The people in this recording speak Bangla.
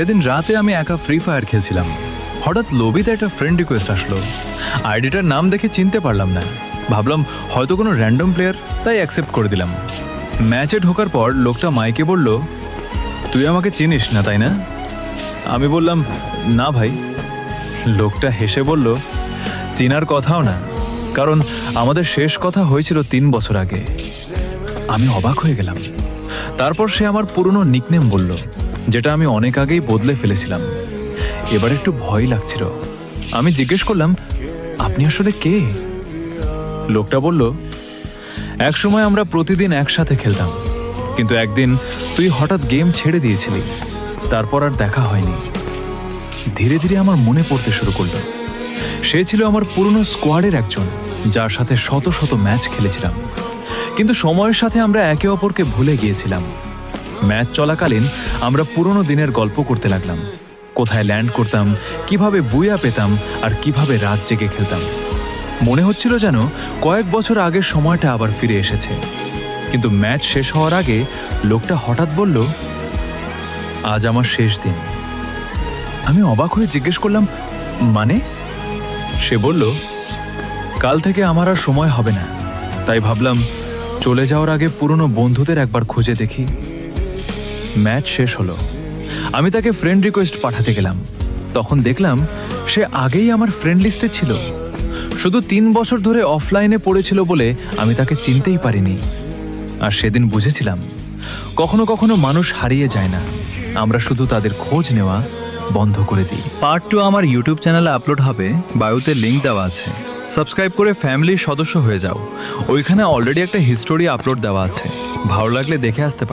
সেদিন রাতে আমি একা ফ্রি ফায়ার খেলছিলাম। হঠাৎ লবিতে একটা ফ্রেন্ড রিকোয়েস্ট আসলো। আইডিটার নাম দেখে চিনতে পারলাম না, ভাবলাম হয়তো কোনো র্যান্ডম প্লেয়ার, তাই অ্যাকসেপ্ট করে দিলাম। ম্যাচে ঢোকার পর লোকটা মাইকে বলল, তুই আমাকে চিনিস না তাই না? আমি বললাম, না ভাই। লোকটা হেসে বলল, চিনার কথাও না, কারণ আমাদের শেষ কথা হয়েছিল 3 বছর আগে। আমি অবাক হয়ে গেলাম। তারপর সে আমার পুরনো নিকনেম বলল, যেটা আমি অনেক আগেই বদলে ফেলেছিলাম। এবার একটু ভয় লাগছিল। আমি জিজ্ঞেস করলাম, আপনি আসলে কে? লোকটা বলল, একসময় আমরা প্রতিদিন একসাথে খেলতাম, কিন্তু একদিন তুই হঠাৎ গেম ছেড়ে দিয়েছিলি, তারপর আর দেখা হয়নি। ধীরে ধীরে আমার মনে পড়তে শুরু করলো। সে ছিল আমার পুরনো স্কোয়াডের একজন, যার সাথে শত শত ম্যাচ খেলেছিলাম, কিন্তু সময়ের সাথে আমরা একে অপরকে ভুলে গিয়েছিলাম। ম্যাচ চলাকালীন আমরা পুরনো দিনের গল্প করতে লাগলাম, কোথায় ল্যান্ড করতাম, কিভাবে বুয়া পেতাম, আর কিভাবে রাত জেগে খেলতাম। মনে হচ্ছিল যেন কয়েক বছর আগের সময়টা আবার ফিরে এসেছে। কিন্তু ম্যাচ শেষ হওয়ার আগে লোকটা হঠাৎ বলল, আজ আমার শেষ দিন। আমি অবাক হয়ে জিজ্ঞেস করলাম, মানে? সে বলল, কাল থেকে আমার আর সময় হবে না, তাই ভাবলাম চলে যাওয়ার আগে পুরনো বন্ধুদের একবার খুঁজে দেখি। ম্যাচ শেষ হলো। আমি তাকে ফ্রেন্ড রিকোয়েস্ট পাঠাতে গেলাম, তখন দেখলাম সে আগেই আমার ফ্রেন্ড লিস্টে ছিল। শুধু 3 বছর ধরে অফলাইনে পড়েছিল বলে আমি তাকে চিনতেই পারিনি। আর সেদিন বুঝেছিলাম, কখনো কখনো মানুষ হারিয়ে যায় না, আমরা শুধু তাদের খোঁজ নেওয়া বন্ধ করে দিই। পার্ট 2 আমার ইউটিউব চ্যানেলে আপলোড হবে, বায়োতে লিঙ্ক দেওয়া আছে। সাবস্ক্রাইব করে ফ্যামিলির সদস্য হয়ে যাও। ওইখানে অলরেডি একটা হিস্টোরি আপলোড দেওয়া আছে, ভালো লাগলে দেখে আসতে পারো।